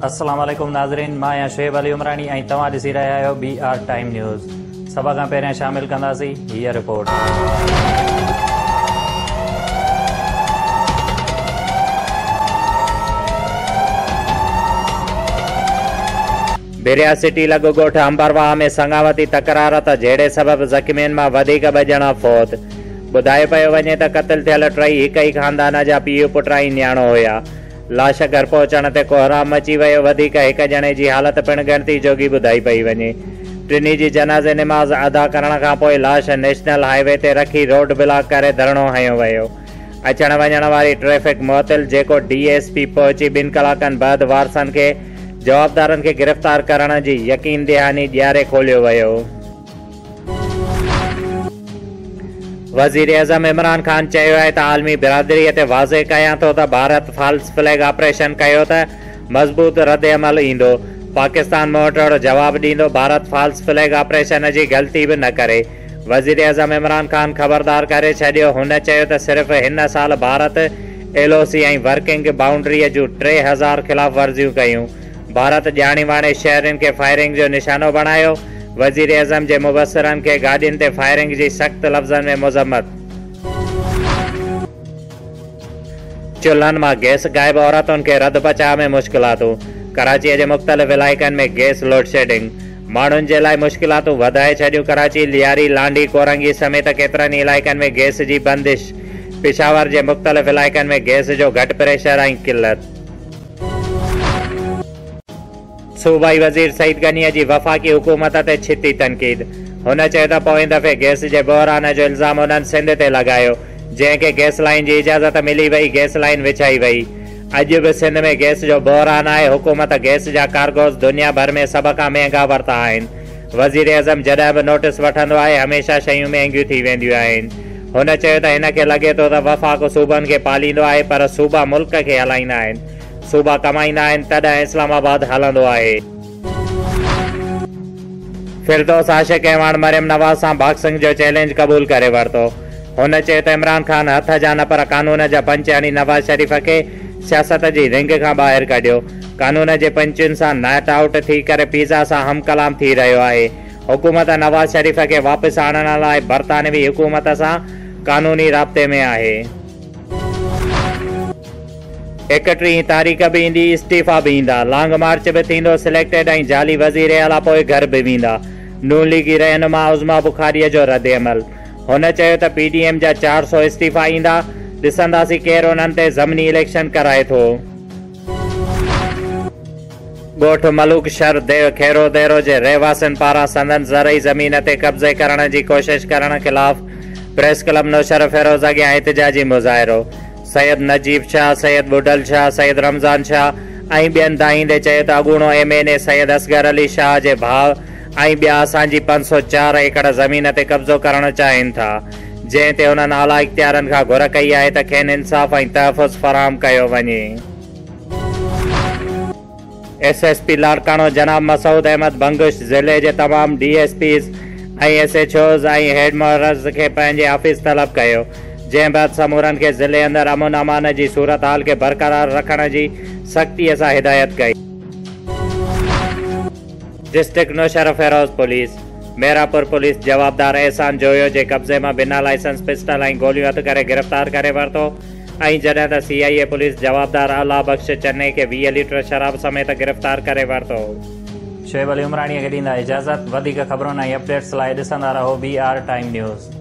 अस्सलाम वालेकुम नाज़रीन, मां आहियां शुएब अली उमरानी ऐं तव्हां ॾिसी रहिया आहियो BR टाइम न्यूज़। सभ खां पहिरियों शामिल कंदासीं हीअ रिपोर्ट। बिरिया सिटी लॻो ॻोठ अंबरवाह में संगावती तकरार त जहिड़े सबबि ज़ख़्मियुनि मां वधीक 2 ॼणा फ़ौत। ॿुधायो पियो वञे त क़त्ल थियल टई हिक ई ख़ानदान जा पीउ पुट ऐं न्याणो हुया। लाश घर पहुचण ते कोहराम मची वियो। वधीक हिक ॼणे जी हालत पिणु ॻणती जोगी ॿुधाई पई वञे। टिनी जी जनाज़े निमाज़ अदा करण खां पोइ लाश नेशनल हाईवे ते रखी रोड ब्लॉक करे धरणो हयो वियो। अचण वञण वारी ट्रैफ़िक मुअत्तल, जेको DSP पहुची 2 कलाकनि बाद वारसनि खे जवाबदारनि खे गिरफ़्तार करण जी यकीन दहानी ॾियारे खोलियो वियो। वज़ीर आज़म इमरान ख़ान चयो आहे त आलमी बिरादरीअ ते वाज़े कयां थो त भारत फॉल्स फ्लैग ऑपरेशन कयो त मज़बूत रद्द अमल ईंदो। पाकिस्तान मुंहंतोड़ जवाबु ॾींदो। भारत फॉल्स फ्लैग ऑपरेशन जी ग़लती बि न करे। वज़ीर आज़म इमरान ख़ान ख़बरदार करे छॾियो। हुन चयो त सिर्फ़ हिन साल भारत LOC ऐं वर्किंग बाउंड्रीअ जूं 3000 ख़िलाफ़ वर्ज़ियूं कयूं। भारत ॼाणी वाणे शहरनि खे फायरिंग जो निशानो बणायो। वज़ीर आज़म जे मुबसरनि खे गाॾियुनि ते फायरिंग जी सख़्त लफ़्ज़नि में मज़म्मत। चुल्हनि मां गैस गाइब, औरतुनि खे रद बचाव में मुश्किलातूं। कराचीअ जे मुख़्तलिफ़ इलाइक़नि में गैस लोड शेडिंग माण्हुनि जे लाइ मुश्किलातूं वधाए छॾियूं। कराची, लियारी, लांडी, कोरंगी समेत केतिरनि ई इलाइक़नि में गैस जी बंदिश। पिशावर जे मुख़्तलिफ़ इलाइक़नि में गैस जो घटि प्रेशर ऐं किल्लत। सूबाई वज़ीर सईद गनीअ जी वफ़ाक़ी हुकूमत ते छिती तनक़ीद। हुन चयो त पोएं दफ़े गैस जे बहिरान जो इल्ज़ाम हुननि सिंध ते लॻायो, जंहिंखे गैस लाइन जी इजाज़त मिली वई। गैस लाइन विछाई वई। अॼु बि सिंध में गैस जो बहिरान आहे। हुकूमत गैस जा कार्गोज़ दुनिया भर में सभ खां महांगा वरिता आहिनि। वज़ीर आज़म जॾहिं बि नोटिस वठंदो आहे, हमेशह शयूं महांगियूं थी वेंदियूं आहिनि। हुन चयो त हिन खे लॻे थो त वफ़ाक़ सूबनि खे पालींदो आहे, पर सूबा मुल्क खे हलाईंदा आहिनि। सूबा कमाईंदा आहिनि, तॾहिं इस्लामाबाद हलंदो आहे। फिरदौस आशिक़ ऐवान मरियम नवाज़ सां बॉक्सिंग जो चैलेंज क़बूल करे वरितो। हुन चयो त इमरान ख़ान हथ जा न पर कानून जा पंच हणी नवाज़ शरीफ़ खे सियासत जी रिंग खां ॿाहिरि कढियो। कानून जे पंचुनि सां नॉट आउट थी करे पिज़ा सां हम कलाम थी रहियो आहे। हुकूमत नवाज़ शरीफ़ खे वापसि आणण लाइ बरतानवी हुकूमत सां कानूनी राब्ते में आहे। 31 तारीख़ बि ईंदी, इस्तीफ़ा बि ईंदा, लॉन्ग मार्च बि थींदो, सिलेक्टेड ऐं जाली वज़ीर आला पोइ घर बि वेंदा। नून लीगी रहनुमा उज़मा बुखारीअ जो रद्द अमल। हुन चयो त PDM जा 400 इस्तीफ़ा ईंदा। ॾिसंदासीं केरु उन्हनि ते ज़मनी इलेक्शन कराए थो। ॻोठ मलूक शर खेरो देरो जे रहवासियुनि पारां संदन ज़रई ज़मीन ते कब्ज़े करण जी कोशिश करण ख़िलाफ़ प्रेस क्लब नौशर फिरोज़ अॻियां एहतिजाजी मुज़ाहिरो। सैयद नजीब शाह, सैयद बुडल शाह, सैयद रमज़ान शाह ऐं ॿियनि दाहींदे चयो त अॻूणो MNA सैयद असगर अली शाह जे भाउ ऐं ॿिया असांजी 504 एकड़ ज़मीन ते कब्ज़ो करणु चाहिनि था, जंहिं ते हुननि आला इख़्तियारनि खां घुर कई आहे त खेनि इंसाफ़ ऐं तहफ़ुज़ फ़राहम कयो वञे। SSP लाड़काणो जनाब मसूद अहमद बंगुश ज़िले जे तमामु DSPs ऐं SHOs ऐं हेडमास्टर्स खे पंहिंजे ऑफिस तलब कयो, जंहिं बैदि समूरनि खे ज़िले अंदरि अमन अमान जी सूरत हाल खे बरक़रार रखण जी सख़्तीअ सां हिदायत कई। District नौशर Firoz police, Merapur police जवाबदार एहसान जोयो जे कब्ज़े मां बिना लाइसेंस पिस्टल ऐं गोलियूं हथ करे गिरफ़्तार करे वरितो। ऐं जॾहिं त CIA पुलिस जवाबदार अला बख्श चन्ने खे 20 लीटर शराब समेत गिरफ़्तार करे वरितो। शुएब अली उमराणीअ खे ॾींदा इजाज़त। वधीक ख़बरुनि ऐं अपडेट्स लाइ ॾिसंदा रहो BR टाइम न्यूज़।